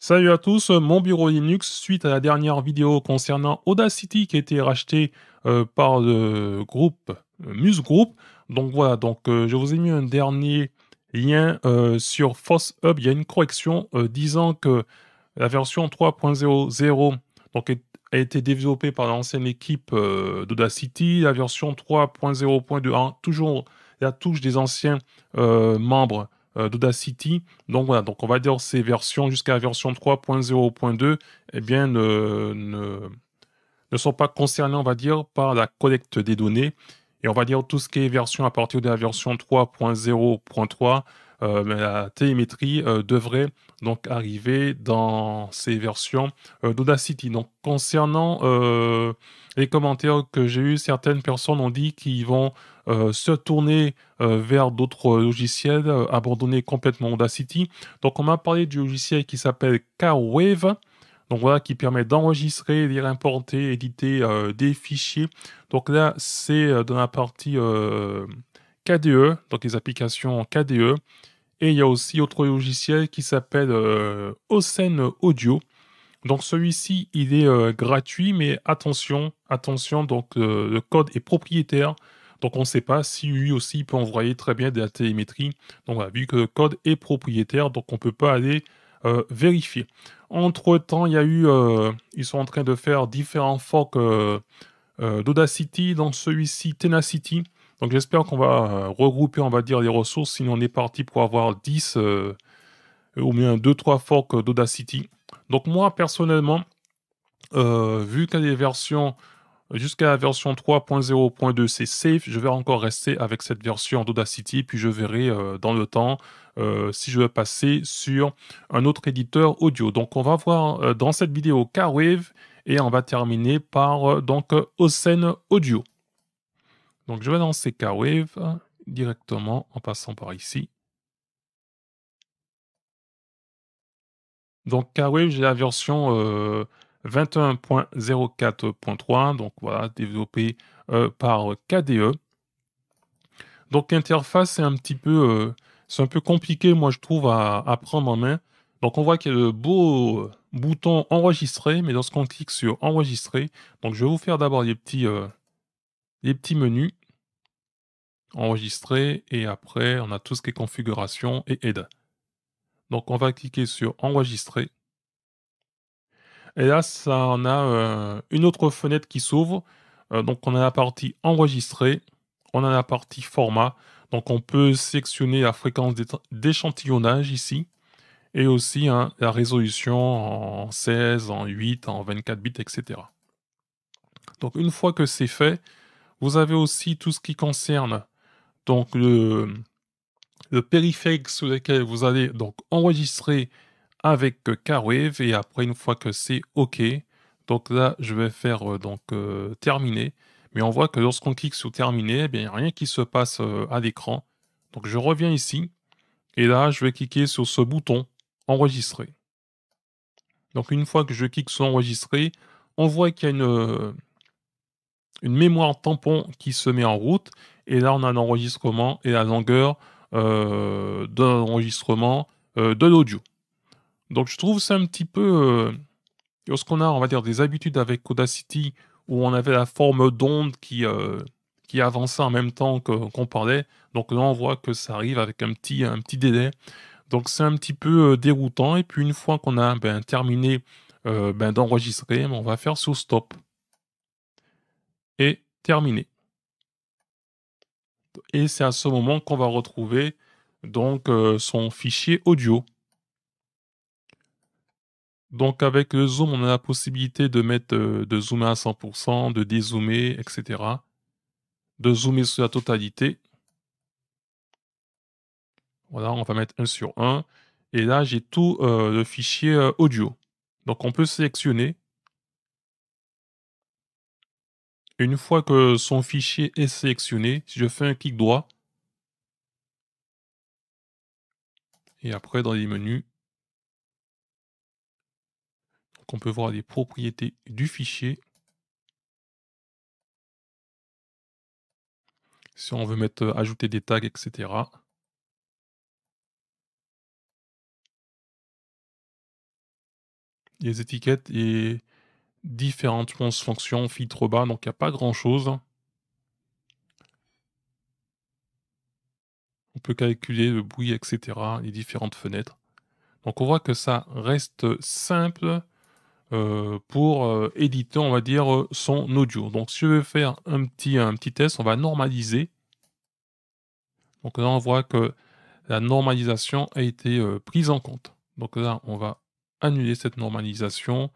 Salut à tous, mon bureau Linux, suite à la dernière vidéo concernant Audacity qui a été racheté par le groupe Muse Group. Donc voilà, je vous ai mis un dernier lien sur ForceHub. Il y a une correction disant que la version 3.00 a été développée par l'ancienne équipe d'Audacity. La version 3.0.2 a toujours la touche des anciens membres d'Audacity. Donc voilà, donc on va dire ces versions jusqu'à la version 3.0.2, eh bien, ne sont pas concernées, on va dire, par la collecte des données. Et on va dire tout ce qui est version à partir de la version 3.0.3, la télémétrie devrait donc arriver dans ces versions d'Audacity. Donc concernant les commentaires que j'ai eus, certaines personnes ont dit qu'ils vont se tourner vers d'autres logiciels, abandonner complètement Audacity. Donc on m'a parlé du logiciel qui s'appelle Carwave. Donc voilà, qui permet d'enregistrer, lire, importer, éditer des fichiers. Donc là, c'est dans la partie KDE, donc les applications KDE. Et il y a aussi autre logiciel qui s'appelle Osen Audio. Donc celui-ci, il est gratuit, mais attention, attention, donc le code est propriétaire. Donc on ne sait pas si lui aussi il peut envoyer très bien de la télémétrie. Donc voilà, vu que le code est propriétaire, donc on ne peut pas aller vérifier. Entre-temps, il y a eu, ils sont en train de faire différents forks d'Audacity, dans celui-ci Tenacity. Donc j'espère qu'on va regrouper, on va dire, les ressources, sinon on est parti pour avoir 10 ou bien 2-3 forks d'Audacity. Donc moi, personnellement, vu qu'il y a des versions jusqu'à la version 3.0.2, c'est safe, je vais encore rester avec cette version d'Audacity, puis je verrai dans le temps si je veux passer sur un autre éditeur audio. Donc on va voir dans cette vidéo Carwave et on va terminer par Osen Audio. Donc je vais lancer Carwave directement en passant par ici. Donc Carwave, j'ai la version 21.04.3, donc voilà, développée par KDE. Donc l'interface c'est un peu compliqué, moi je trouve, à prendre en main. Donc on voit qu'il y a le beau bouton enregistrer, mais lorsqu'on clique sur enregistrer, donc je vais vous faire d'abord les petits menus, enregistrer, et après on a tout ce qui est configuration et aide. Donc on va cliquer sur enregistrer. Et là, ça en a une autre fenêtre qui s'ouvre. Donc, on a la partie enregistrer, on a la partie format. Donc, on peut sélectionner la fréquence d'échantillonnage ici et aussi hein, la résolution en 16, en 8, en 24 bits, etc. Donc, une fois que c'est fait, vous avez aussi tout ce qui concerne donc le périphérique sur lequel vous allez donc enregistrer avec Carwave et après une fois que c'est OK, donc là je vais faire terminer. Mais on voit que lorsqu'on clique sur terminer, eh bien, il n'y a rien qui se passe à l'écran. Donc je reviens ici et là je vais cliquer sur ce bouton enregistrer. Donc une fois que je clique sur enregistrer, on voit qu'il y a une mémoire tampon qui se met en route et là on a l'enregistrement et la longueur de l'enregistrement de l'audio. Donc je trouve ça un petit peu lorsqu'on a, on va dire, des habitudes avec Audacity, où on avait la forme d'onde qui avançait en même temps qu'on parlait, donc là on voit que ça arrive avec un petit délai. Donc c'est un petit peu déroutant. Et puis une fois qu'on a terminé d'enregistrer, on va faire sur stop et terminer. Et c'est à ce moment qu'on va retrouver donc son fichier audio. Donc avec le zoom, on a la possibilité de mettre de zoomer à 100%, de dézoomer, etc. De zoomer sur la totalité. Voilà, on va mettre 1 sur 1. Et là, j'ai tout le fichier audio. Donc on peut sélectionner. Une fois que son fichier est sélectionné, si je fais un clic droit, et après dans les menus, donc on peut voir les propriétés du fichier. Si on veut mettre ajouter des tags, etc. les étiquettes et différentes fonctions, filtre bas, donc il n'y a pas grand-chose. On peut calculer le bruit, etc., les différentes fenêtres. Donc on voit que ça reste simple pour éditer, on va dire, son audio. Donc si je veux faire un petit test, on va normaliser. Donc là, on voit que la normalisation a été prise en compte. Donc là, on va annuler cette normalisation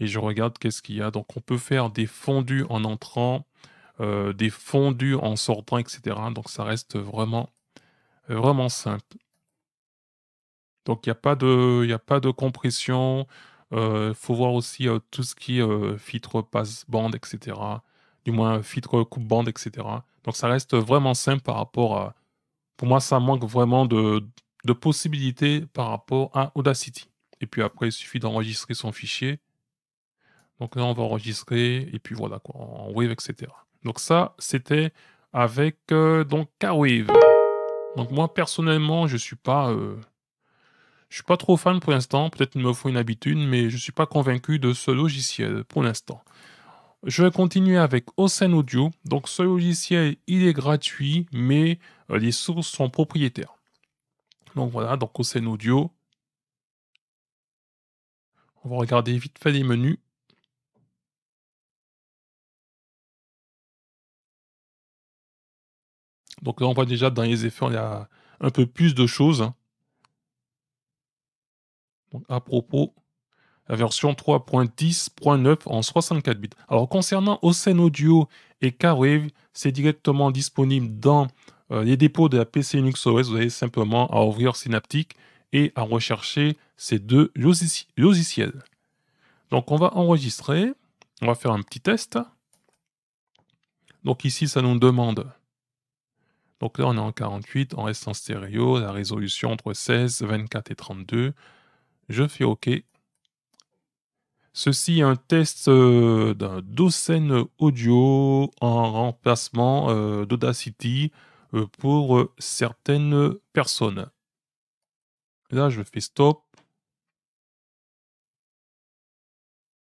et je regarde qu'est-ce qu'il y a. Donc on peut faire des fondus en entrant, des fondus en sortant, etc. Donc ça reste vraiment, vraiment simple. Donc il y a pas de compression. Il faut voir aussi tout ce qui est filtre passe-bande, etc. Du moins filtre coupe-bande, etc. Donc ça reste vraiment simple par rapport à... Pour moi, ça manque vraiment de possibilités par rapport à Audacity. Et puis après, il suffit d'enregistrer son fichier. Donc là, on va enregistrer, et puis voilà, quoi, en Wave, etc. Donc ça, c'était avec donc Carwave. Donc moi, personnellement, je suis pas trop fan pour l'instant. Peut-être qu'il me faut une habitude, mais je suis pas convaincu de ce logiciel pour l'instant. Je vais continuer avec Osen Audio. Donc ce logiciel, il est gratuit, mais les sources sont propriétaires. Donc voilà, donc Osen Audio. On va regarder vite fait les menus. Donc là, on voit déjà dans les effets, on a un peu plus de choses. Donc, à propos, la version 3.10.9 en 64 bits. Alors concernant Osen Audio et Carwave, c'est directement disponible dans les dépôts de la PC Linux OS. Vous avez simplement à ouvrir Synaptic et à rechercher ces deux logiciels. Donc on va enregistrer, on va faire un petit test. Donc ici, ça nous demande... Donc là, on est en 48, on reste en stéréo, la résolution entre 16, 24 et 32. Je fais OK. Ceci est un test d'un d'Osen Audio en remplacement d'Audacity pour certaines personnes. Là, je fais stop.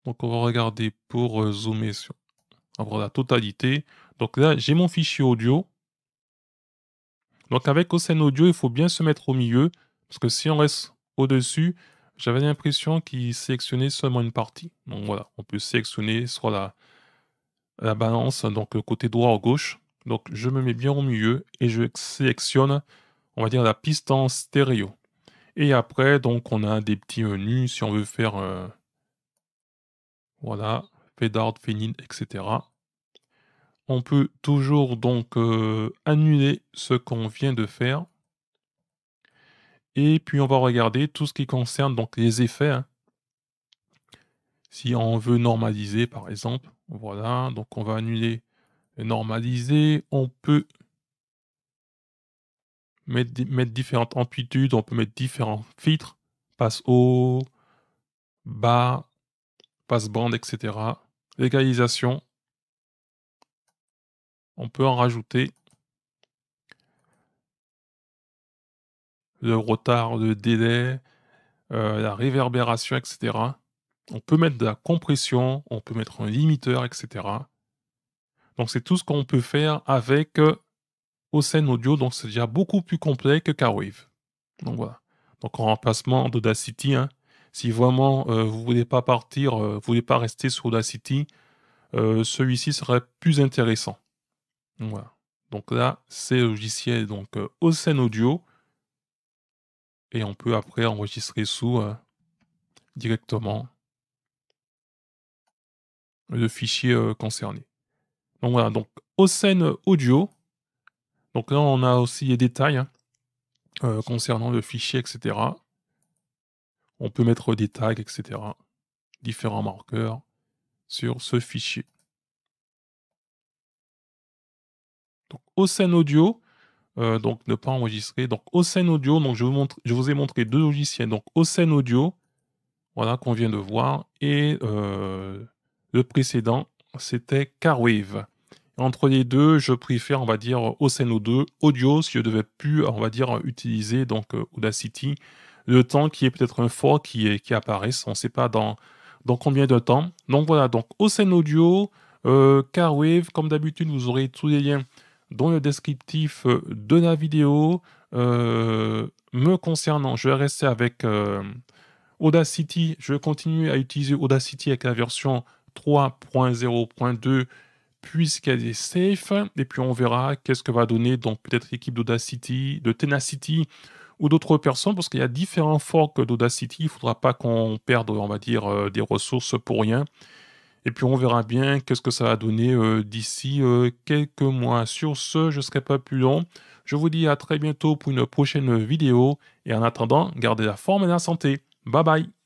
Donc, on va regarder pour zoomer sur avoir la totalité. Donc là, j'ai mon fichier audio. Donc, avec Osen Audio, il faut bien se mettre au milieu parce que si on reste au-dessus, j'avais l'impression qu'il sélectionnait seulement une partie. Donc voilà, on peut sélectionner soit la balance, donc le côté droit ou gauche. Donc je me mets bien au milieu et je sélectionne, on va dire, la piste en stéréo. Et après, donc on a des petits menus si on veut faire, voilà, fade out, fade in, etc. On peut toujours donc annuler ce qu'on vient de faire. Et puis on va regarder tout ce qui concerne donc les effets, hein. Si on veut normaliser par exemple, voilà, donc on va annuler et normaliser. On peut mettre différentes amplitudes, on peut mettre différents filtres, passe haut, bas, passe bande, etc. L'égalisation, on peut en rajouter. Le retard, le délai, la réverbération, etc. On peut mettre de la compression, on peut mettre un limiteur, etc. Donc c'est tout ce qu'on peut faire avec Osen Audio, donc c'est déjà beaucoup plus complet que Carwave. Donc voilà. Donc en remplacement d'Audacity, hein, si vraiment vous voulez pas partir, vous voulez pas rester sur Audacity, celui-ci serait plus intéressant. Donc voilà. Donc là, c'est le logiciel donc Osen Audio et on peut après enregistrer sous directement le fichier concerné. Donc voilà, donc Osen Audio. Donc là, on a aussi les détails hein, concernant le fichier, etc. On peut mettre des tags, etc. Différents marqueurs sur ce fichier. Donc Osen Audio, donc ne pas enregistrer. Donc Osen Audio, donc je vous ai montré deux logiciels. Donc Osen Audio, voilà qu'on vient de voir, et le précédent, c'était Carwave. Entre les deux, je préfère, on va dire, Osen Audio si je devais plus, on va dire, utiliser donc Audacity. le temps qu'il y ait peut-être un fork qui apparaisse. On ne sait pas dans combien de temps. Donc voilà, donc Océan Audio, Carwave, comme d'habitude, vous aurez tous les liens dans le descriptif de la vidéo. Me concernant, je vais rester avec Audacity. Je vais continuer à utiliser Audacity avec la version 3.0.2 puisqu'elle est safe. Et puis on verra qu'est-ce que va donner donc peut-être l'équipe d'Audacity, de Tenacity ou d'autres personnes, parce qu'il y a différents forks d'Audacity. Il ne faudra pas qu'on perde, on va dire, des ressources pour rien. Et puis on verra bien qu'est-ce que ça va donner d'ici quelques mois. Sur ce, je ne serai pas plus long. Je vous dis à très bientôt pour une prochaine vidéo. Et en attendant, gardez la forme et la santé. Bye bye.